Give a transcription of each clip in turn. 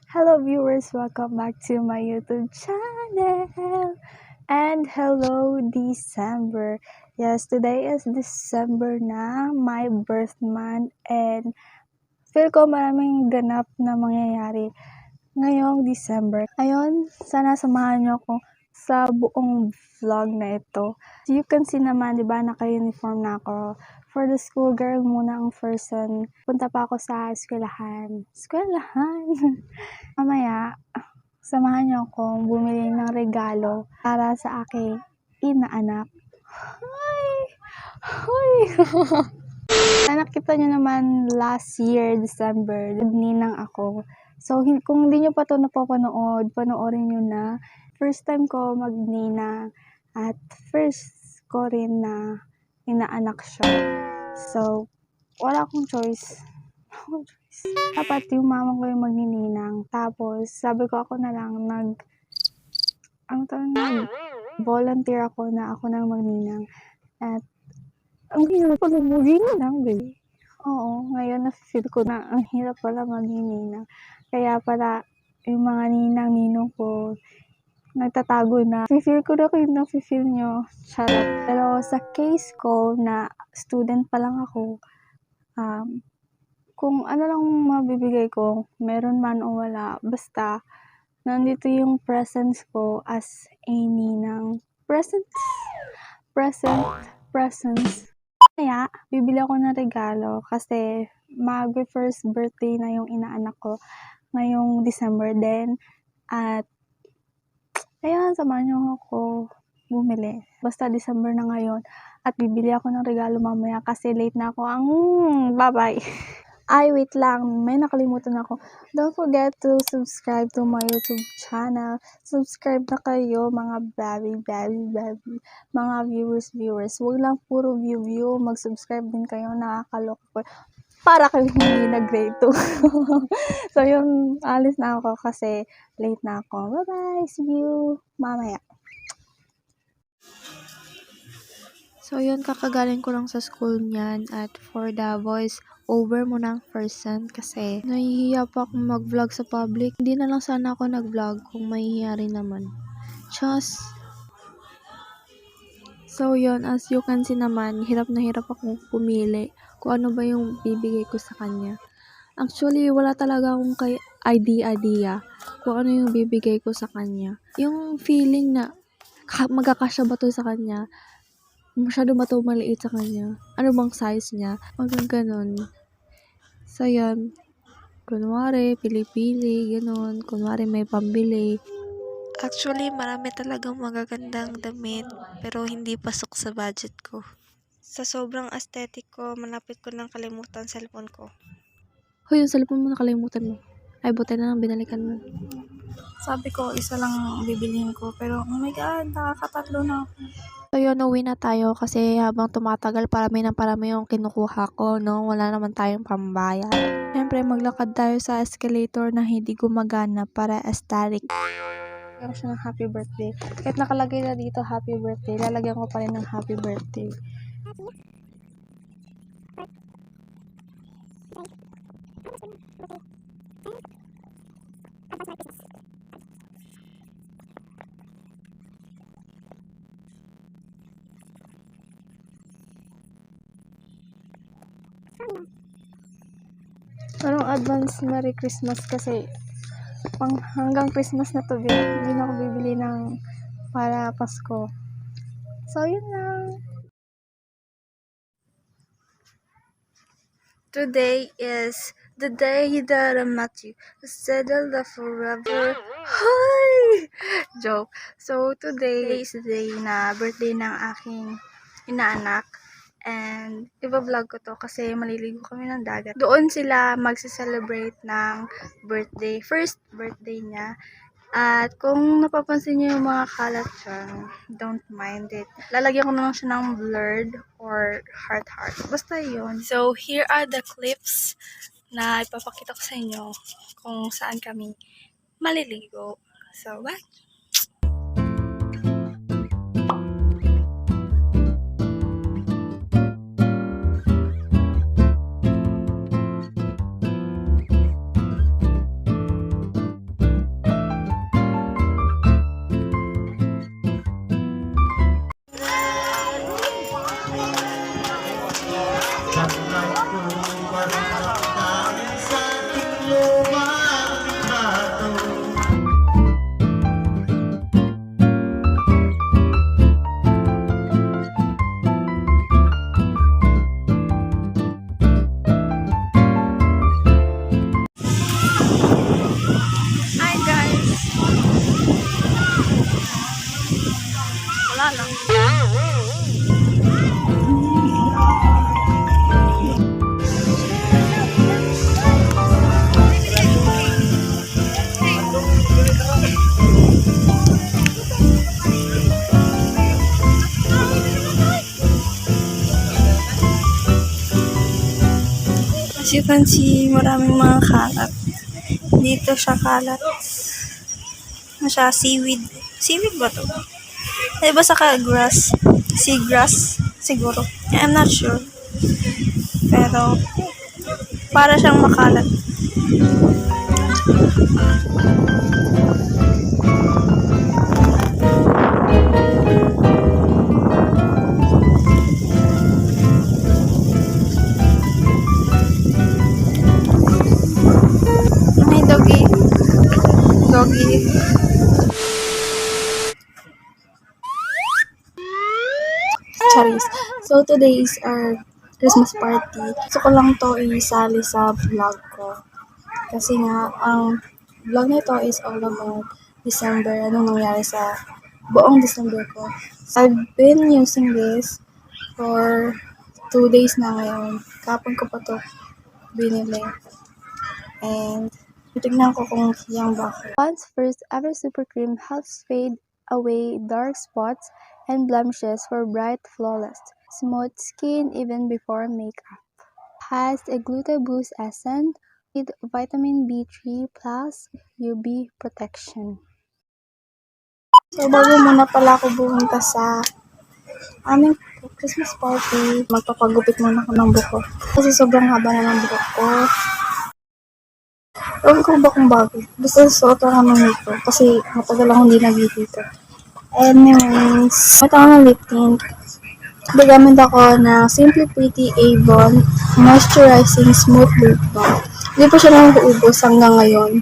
Hello viewers, welcome back to my YouTube channel. And hello December. Yes, today is December na, my birth month, and feel ko maraming ganap na mangyayari ngayong December. Ayun, sana samahan niyo ako sa buong vlog na ito. As you can see naman, di ba, naka-uniform na ako. For the school girl muna ang person. Punta pa ako sa eskwelahan. Mamaya, samahan niyo akong bumili ng regalo para sa aking inaanak. Hoy! Nakita niyo naman last year, December, ninang ako. So, kung hindi niyo pa ito napapanood, panoorin niyo na. First time ko magninang at first ko rin na inaanak siya. So, wala akong choice. Dapat yung mama ko yung magnininang. Tapos, sabi ko ako na lang volunteer ako na ako nang magninang. At, ang hirap pala magninang, baby. Oo, ngayon na-feel ko na ang hirap pala magninang. Kaya pala, yung mga ninang-ninong ko, nagtatago na. Feel ko na kayo na-feel nyo. Charot. Pero sa case ko na student pa lang ako, kung ano lang mabibigay ko, meron man o wala, basta nandito yung presence ko as a ninang. Presence. Kaya, bibili ako ng regalo kasi mag-first birthday na yung inaanak ko ngayong December din. At, ayan, samahan niyo ako bumili. Basta December na ngayon. At bibili ako ng regalo mamaya kasi late na ako. Bye-bye. Ay, wait lang. May nakalimutan ako. Don't forget to subscribe to my YouTube channel. Subscribe na kayo, mga baby. Mga viewers. Huwag lang puro view. Mag-subscribe din kayo. Nakakaloko po. Para kayo hindi na grade 2. So, yung alis na ako kasi late na ako. Bye-bye. See you mamaya. So, yun, kakagaling ko lang sa school niyan. At for the voice over mo ng person kasi nahihiya pa akong mag-vlog sa public. Hindi na lang sana ako nag-vlog kung mahihiya rin naman. Just. So, yun, as you can see naman, hirap na hirap akong pumili kung ano ba yung bibigay ko sa kanya. Actually, wala talaga akong idea kung ano yung bibigay ko sa kanya. Yung feeling na magkakasya ba to sa kanya? Masyado ba to maliit sa kanya? Ano bang size niya? Ganon. So, yan. Kunwari, pili-pili, ganon. Kunwari, may pambili. Actually, marami talagang magagandang damit, pero hindi pasok sa budget ko. Sa sobrang aesthetic ko, malapit ko nang kalimutan cellphone ko. Hoy, yung cellphone mo nakalimutan mo. Ay, buti na lang binalikan mo. Sabi ko, isa lang ang bibilihin ko, pero oh my God, nakakatatlo na ako. So, yun, uwi na tayo kasi habang tumatagal, parami yung kinukuha ko, no? Wala naman tayong pambayad. Siyempre, maglakad tayo sa escalator na hindi gumagana para aesthetic. Lagyan ko siya ng happy birthday. Kahit nakalagay na dito happy birthday, lalagyan ko pa rin ng happy birthday. Anong advance Merry Christmas kasi hanggang Christmas na to, hindi na ako bibili ng para Pasko. So, yun lang. Today is the day that I met you. Settle the forever. Hi! Joke. So, today is the day na birthday ng aking inaanak. And, iba-vlog ko to kasi maliligo kami ng dagat. Doon sila magse-celebrate ng birthday. First birthday niya. At kung napapansin niyo yung mga kalat dyan, don't mind it. Lalagyan ko na lang siya ng blurred or heart. Basta yun. So, here are the clips na ipapakita ko sa inyo kung saan kami maliligo. So, bye! As you can see, maraming mga kalat. Dito siya kalat. Ano siya? Seaweed. Seaweed ba to? Diba sa grass? Seagrass? Siguro. I'm not sure. Pero, para siyang makalat. Ay, doggy. Doggy. Charis. So, today is our Christmas party. Gusto ko lang to isali sa vlog ko. Kasi nga, ang vlog na ito is all about December. Anong nangyari sa buong December ko. So, I've been using this for 2 days na ngayon. Kapon ko pa to binili. And, titignan ko kung yung ba ako. Pond's first ever super cream helps fade away dark spots and blemishes for bright, flawless, smooth skin even before makeup. Has a glutaboost essence with vitamin B3 plus UV protection. So, bago muna pala ako pumunta sa aming Christmas party, magpapagupit muna ako ng buhok. Kasi sobrang haba na ng buhok ko. Ewan ko ba kung bago. Basta suot ako ng nito. Kasi matagal ako hindi nag-dito. Anyways, ito ako ng lip tint. Gagamit ako ng Simply Pretty Avon Moisturizing Smooth Lip Balm. Hindi pa siya nakuubos hanggang ngayon.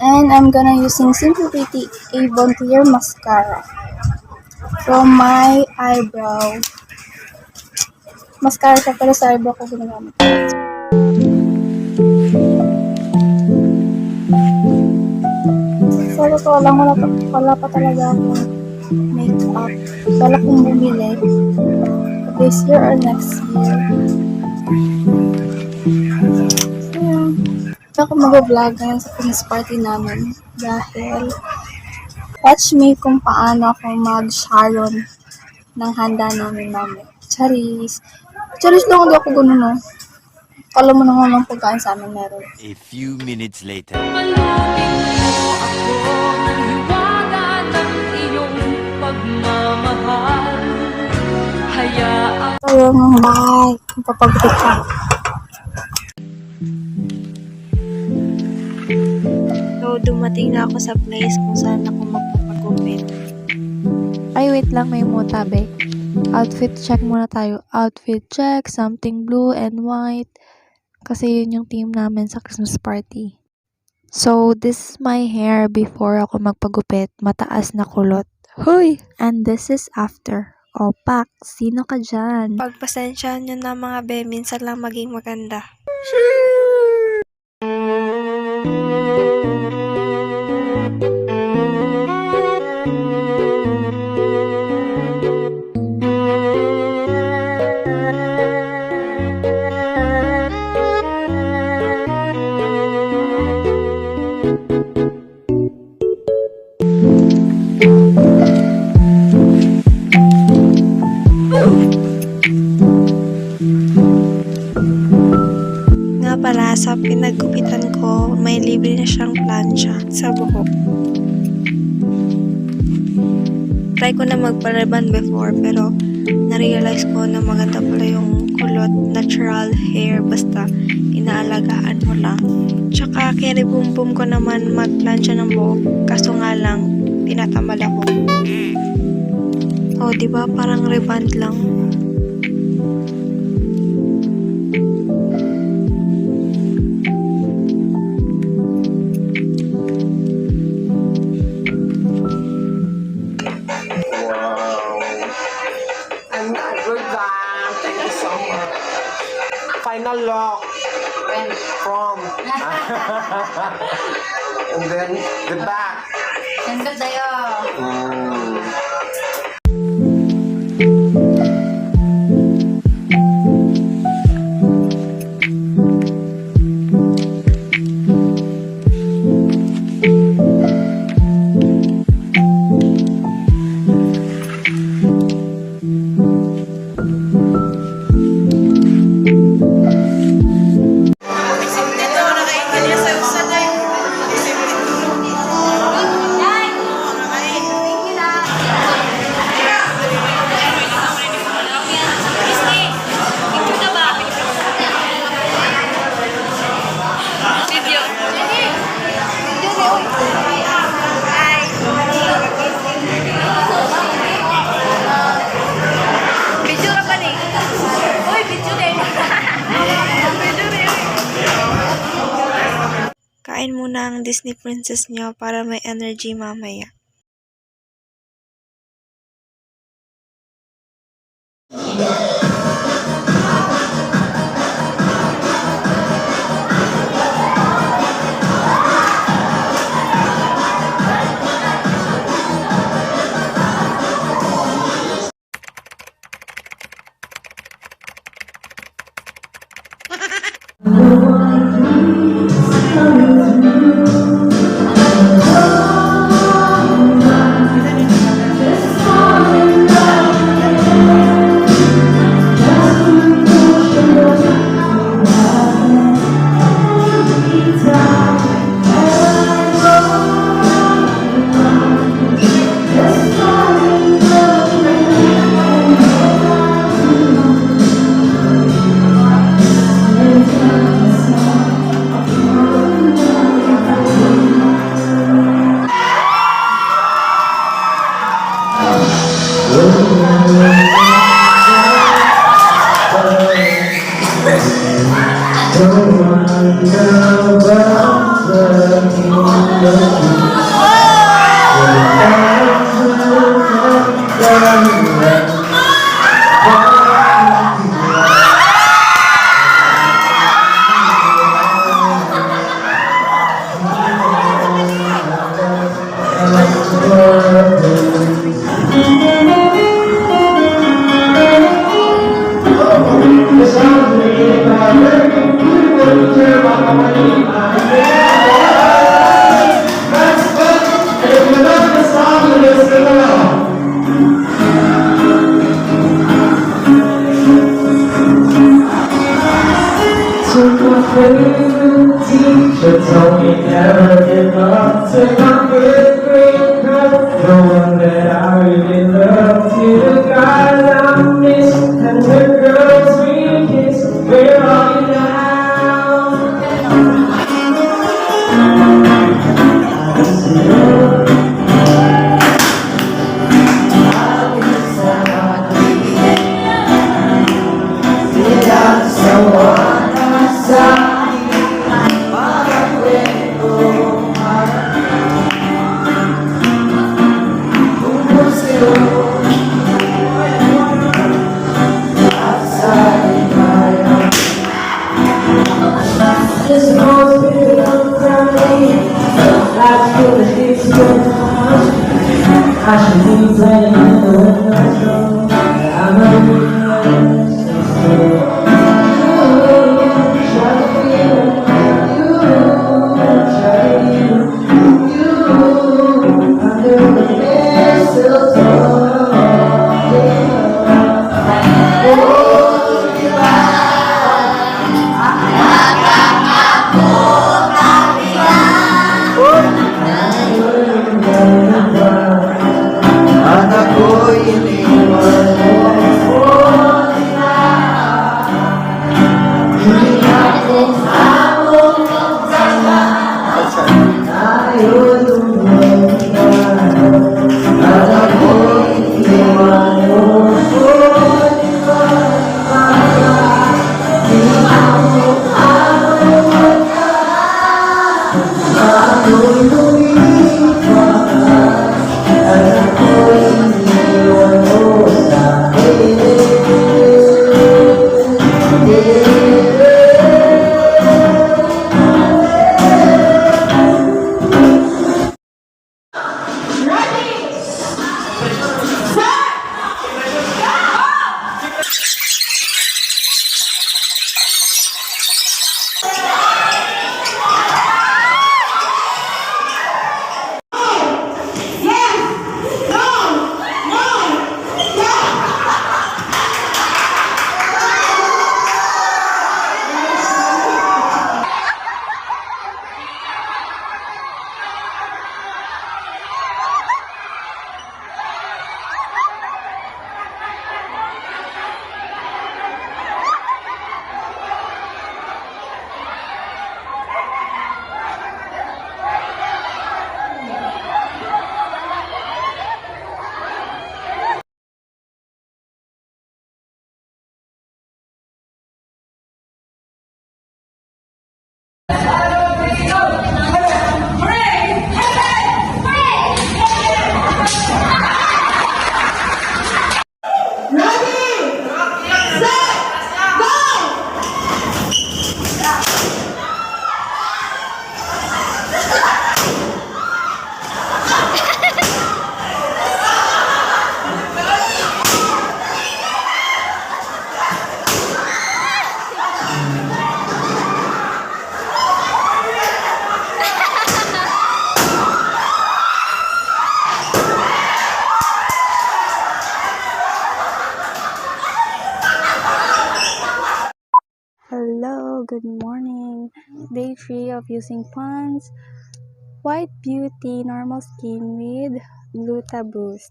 And I'm gonna using Simply Pretty Avon Clear Mascara from my eyebrow. Mascara siya pero sa eyebrow ko ginagamit. So, totoo lang, wala pa talaga akong makeup. Wala kong bumili this year or next year. So, ito ako mag-vlog ngayon sa Christmas party namin dahil watch me kung paano ako mag-sharon ng handa namin. Charis. Charis lang, hindi ako ganun, no? Kala mo naman ng pagkain sa amin meron. A few minutes later. Ayun, bye. Papagupit ka. So, dumating na ako sa place kung saan ako magpapagupit. Ay, wait lang, may mutabe. Outfit check muna tayo. Outfit check, something blue and white. Kasi yun yung theme namin sa Christmas party. So, this is my hair before ako magpagupit. Mataas na kulot. Hoy! And this is after. Opak, sino ka dyan? Pagpasensyahan nyo na mga be, minsan lang maging maganda. Nga pala, sa pinaggupitan ko, may libre na siyang plancha sa buhok. Try ko na magpa-rebond before, pero na-realize ko na maganda pala yung kulot, natural hair, basta inaalagaan mo lang. Tsaka kaya bum ko naman magplancha ng buhok, kaso nga lang, tinatamad ako. Oh, diba? Parang rebond lang. And good job. Thank you so much. Final look. From. And then the back. Ganda sa'yo. Kain muna ang Disney princess nyo para may energy mamaya. Teacher told me never give up till my fifth grade cup. Knowing that I really love you, the guys I miss and the girls we kiss. Where are you now? Just knows me I'm crying. Last year the days went on. I should be playing in the window. I'm a Anak ko iniwan free of using ponds, white beauty, normal skin with Gluta Boost.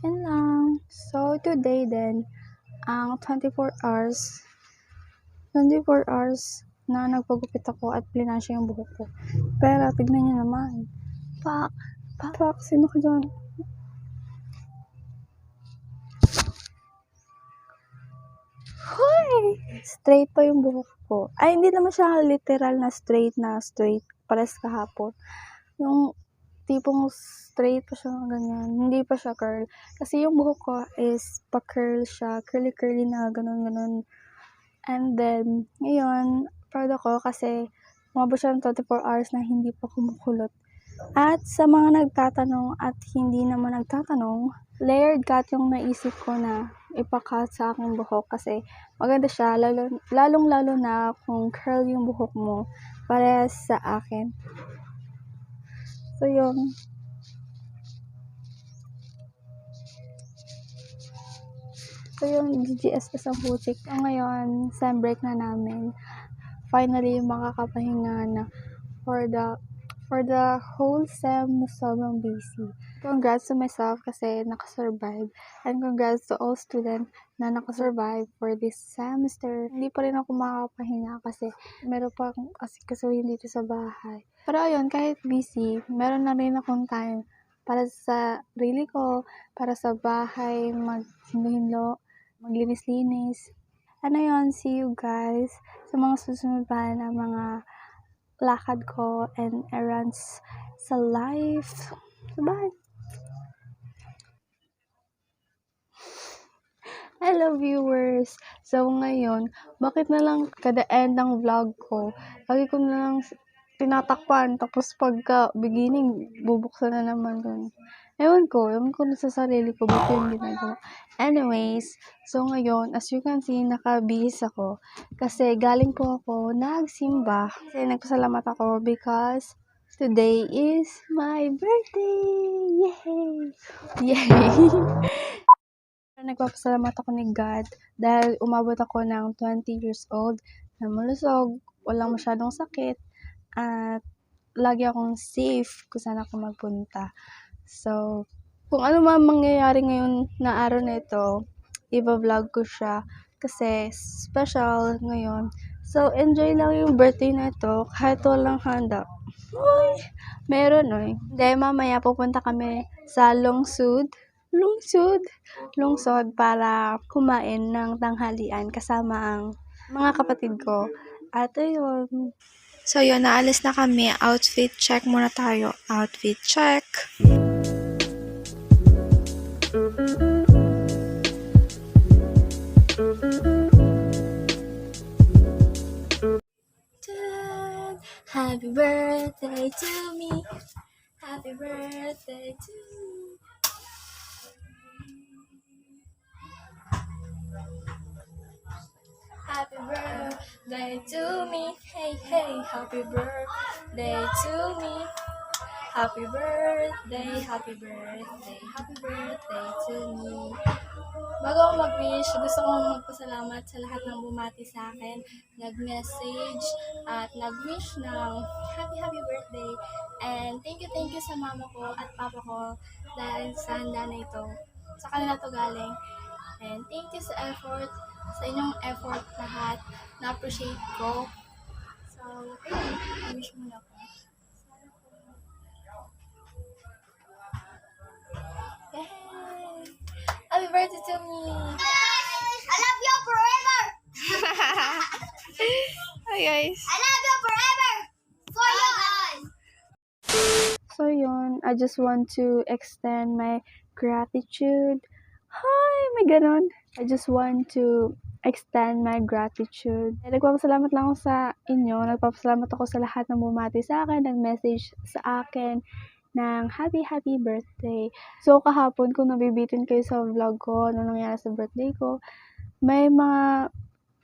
Yan lang. So, today din, ang 24 hours na nagpagupit ako at plinansya yung buhok ko. Pero, tignan nyo naman. Pak, sino ka dyan? Hoy! Straight pa yung buhok ko. Ay, hindi naman siya literal na straight, pares kahapon. Yung tipong straight pa siya, ganyan. Hindi pa siya curl. Kasi yung buhok ko is pa-curl siya. Curly-curly na, ganun. And then, ngayon, proud ako kasi umabot siya ng 24 hours na hindi pa kumukulot. At sa mga nagtatanong at hindi naman nagtatanong, layered cut yung naisip ko na ipa-cut sa aking buhok kasi maganda siya, lalong-lalo na kung curl yung buhok mo para sa akin. So, yun. So, yung GGS ang putik. Ngayon, sem break na namin. Finally, makakapahinga na for the whole sem na sobrang busy. Congrats to myself kasi nakasurvive. And congrats to all students na nakasurvive for this semester. Hindi pa rin ako makakapahinga kasi meron pa akong asikasuhin dito sa bahay. Pero ayun, kahit busy, meron na rin akong time para sa sarili ko, para sa bahay, maghinlo, maglinis-linis. Ano yun, see you guys sa mga susunod pa na mga lakad ko and errands sa life. Bye! Hello viewers! So ngayon, bakit na lang kada end ng vlog ko, lagi ko na lang tinatakpan, tapos pagka beginning, bubuksan na naman dun. Ewan ko na sa sarili ko, ba't yung ginagawa. Anyways, so ngayon, as you can see, nakabihis ako. Kasi galing po ako nagsimba. Kasi nagpasalamat ako because today is my birthday! Yay! Nagpapasalamat ako ni God dahil umabot ako ng 20 years old na malusog, walang masyadong sakit, at lagi akong safe kung saan ako magpunta. So, kung ano man mangyayari ngayon na araw na ito, i-vlog ko siya kasi special ngayon. So, enjoy lang yung birthday na ito kahit walang handa. Uy! Meron Dahil mamaya pupunta kami sa lungsod para kumain ng tanghalian kasama ang mga kapatid ko. At ayun. So yun, naalis na kami. Outfit check muna tayo. Outfit check. Happy birthday to me. Happy birthday to me. Happy birthday to me. Hey, hey, happy birthday to me. Happy birthday, happy birthday, happy birthday to me. Bago ako mag-wish, gusto kong magpasalamat sa lahat ng bumati sa akin, nag-message at nag-wish ng happy birthday. And thank you sa mama ko at papa ko dahil sa handa na ito. Sa kanila to galing. And thank you sa inyong effort lahat. Na-appreciate ko. So, ayun, wish muna ako. Yay! Happy birthday to me! I love you forever! Hi guys! I love you forever! For you guys! So yun, I just want to extend my gratitude. Hi! May ganon. I just want to extend my gratitude. Nagpapasalamat lang ako sa inyo. Nagpapasalamat ako sa lahat ng bumati sa akin, nag-message sa akin ng happy birthday. So, kahapon kung nabibitin kayo sa vlog ko, ano nangyari sa birthday ko, may mga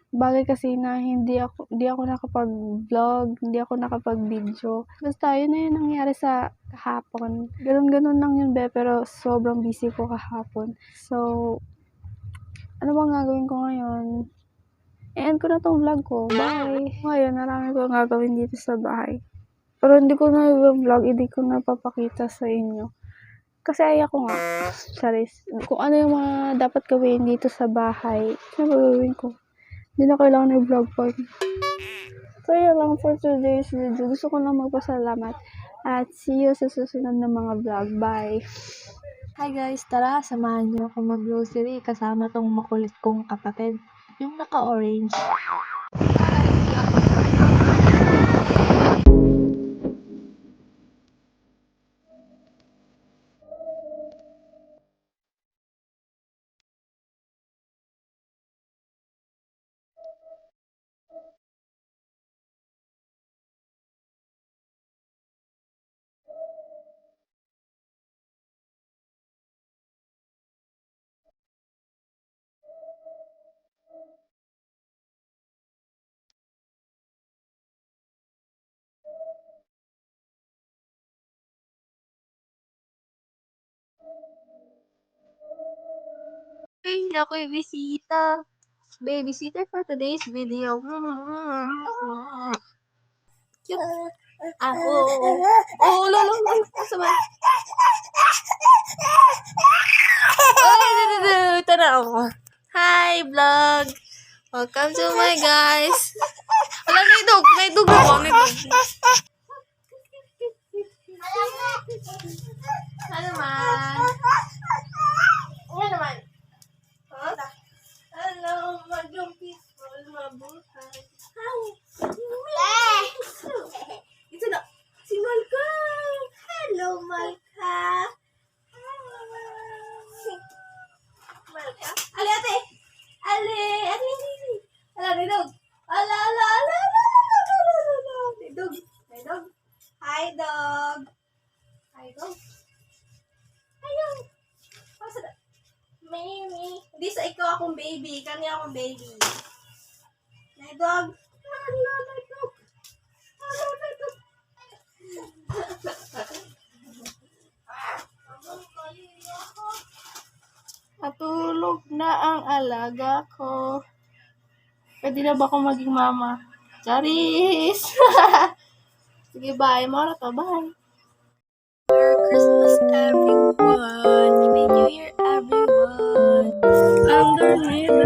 bagay kasi na hindi ako nakapag-vlog, hindi ako nakapag-video. Basta yun na yun nangyari sa kahapon. Ganun lang yun pero sobrang busy ko kahapon. So, Ano bang gagawin ko ngayon? I-end ko na tong vlog ko. Bye! Ngayon, marami ko gagawin dito sa bahay. Pero hindi ko na i-vlog, hindi ko na papakita sa inyo. Kasi ayaw ko nga. Charis. Kung ano yung mga dapat gawin dito sa bahay, ano gagawin ko? Hindi na kailangan i-vlog pa. So, yun lang for today's video. Gusto ko lang magpasalamat. At see you sa susunod na mga vlog. Bye! Hi guys, tara, samahan niyo ako mag-grocery kasama tong makulit kong kapatid, yung naka-orange. Hey, ako yung bisita. Babysitter for today's video. Cute. Ako. Oh, lolo. Sabay. Ay, ito na ako. Hi, vlog. Welcome to my guys. Alam, may dog. May dog ako. May dog. Ano naman? Ano naman? Huh? Hello, magyong peaceful, mabuhay. Hi! Ito na, si Malka! Hello, Malka! Malka? Ali, ate! Ali! Ali! Ala, may dog! Ala, ala, ala, ala, ala, ala, ala, may dog! May dog! Hi, dog! Hi, dog! Ayaw! Pasa na! Mimi. Hindi sa ikaw akong baby. Kanya akong baby. My dog. Hello, my dog. Hello, my dog. Natulog na ang alaga ko. Pwede na ba akong maging mama? Charis! Sige, bye. Mara to. Bye. Merry Christmas, everyone. Happy New Year, everyone. Underneath